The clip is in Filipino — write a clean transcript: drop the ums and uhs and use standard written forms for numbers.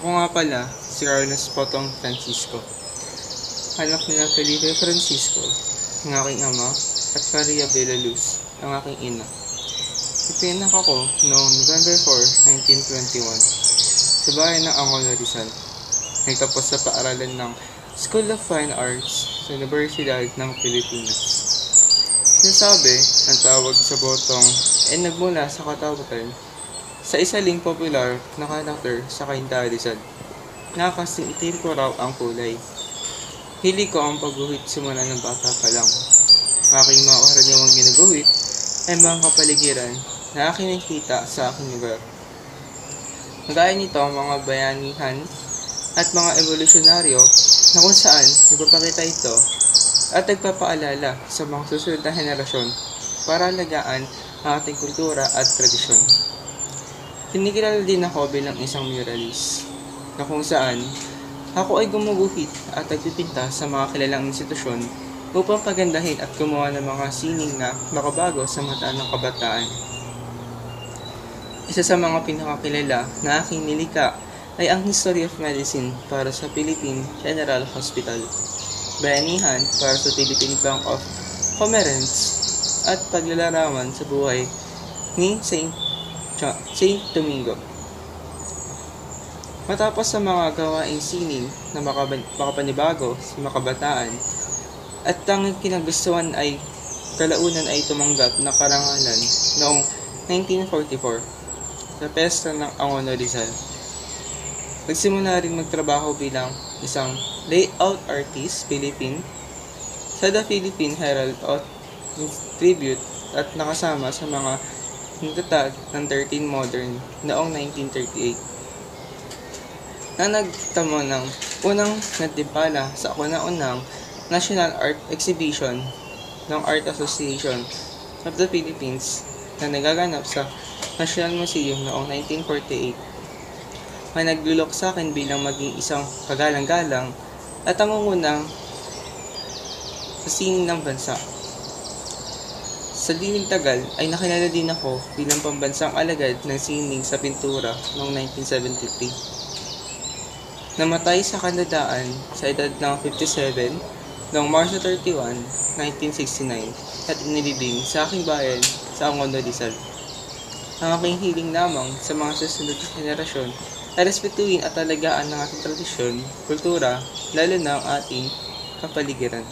Ako nga pala, si Carlos Potong Francisco. Anak nila Felipe Francisco, ang aking ama, at Maria Bela Luz, ang aking ina. Ipinak ako noong November 4, 1921, sa bayan ng Angono, Rizal. Nagtapos sa paaralan ng School of Fine Arts sa Universidad ng Pilipinas. Sinasabi ang tawag sa botong ay nagmula sa katakutan sa isa ring popular na karakter sa Cainta Rizal. Nakasing itim ko raw ang kulay. Hili ko ang pagguhit simula ng bata pa lang. Aking mga karaniwang ginuguhit ay mga kapaligiran na aking nakita sa aking lugar. Gaya nito ang mga bayanihan at mga evolusyonaryo na kung saan nagpapakita ito at nagpapaalala sa mga susunod na henerasyon para alagaan ang ating kultura at tradisyon. Kinikilala din ako bilang isang muralist na kung saan ako ay gumuguhit at nagpipinta sa mga kilalang institusyon upang pagandahin at gumawa ng mga sining na makabago sa mata ng kabataan. Isa sa mga pinakakilala na aking nilikha ay ang History of Medicine para sa Philippine General Hospital, Bayanihan para sa Philippine Bank of Commerce at Paglalarawan sa buhay ni Saint Domingo. Matapos sa mga gawaing sining na makapanibago sa makabataan at tanging kinagustuhan ay kalaunan ay tumanggap ng karangalan noong 1944 sa pesta ng Angono, Rizal. Nagsimula rin magtrabaho bilang isang layout artist Philippine sa The Philippine Herald Tribute at nakasama sa mga nagtatag ng 13 Modern noong 1938 na nagtamo ng unang natimpala sa kauna-unang National Art Exhibition ng Art Association of the Philippines na nagaganap sa National Museum noong 1948. May naglulok sa akin bilang maging isang kagalang-galang at nangungunang sa sining ng bansa. Sa dinig tagal ay nakilala din ako bilang pambansang alagad ng sining sa pintura noong 1973. Namatay sa kanadaan sa edad ng 57 noong Marso 31, 1969 at inilibing sa aking bayan sa Angono, Rizal. Ang aking hiling lamang sa mga susunod na henerasyon ay respetuhin at alagaan ng ating tradisyon, kultura, lalo na ang ating kapaligiran.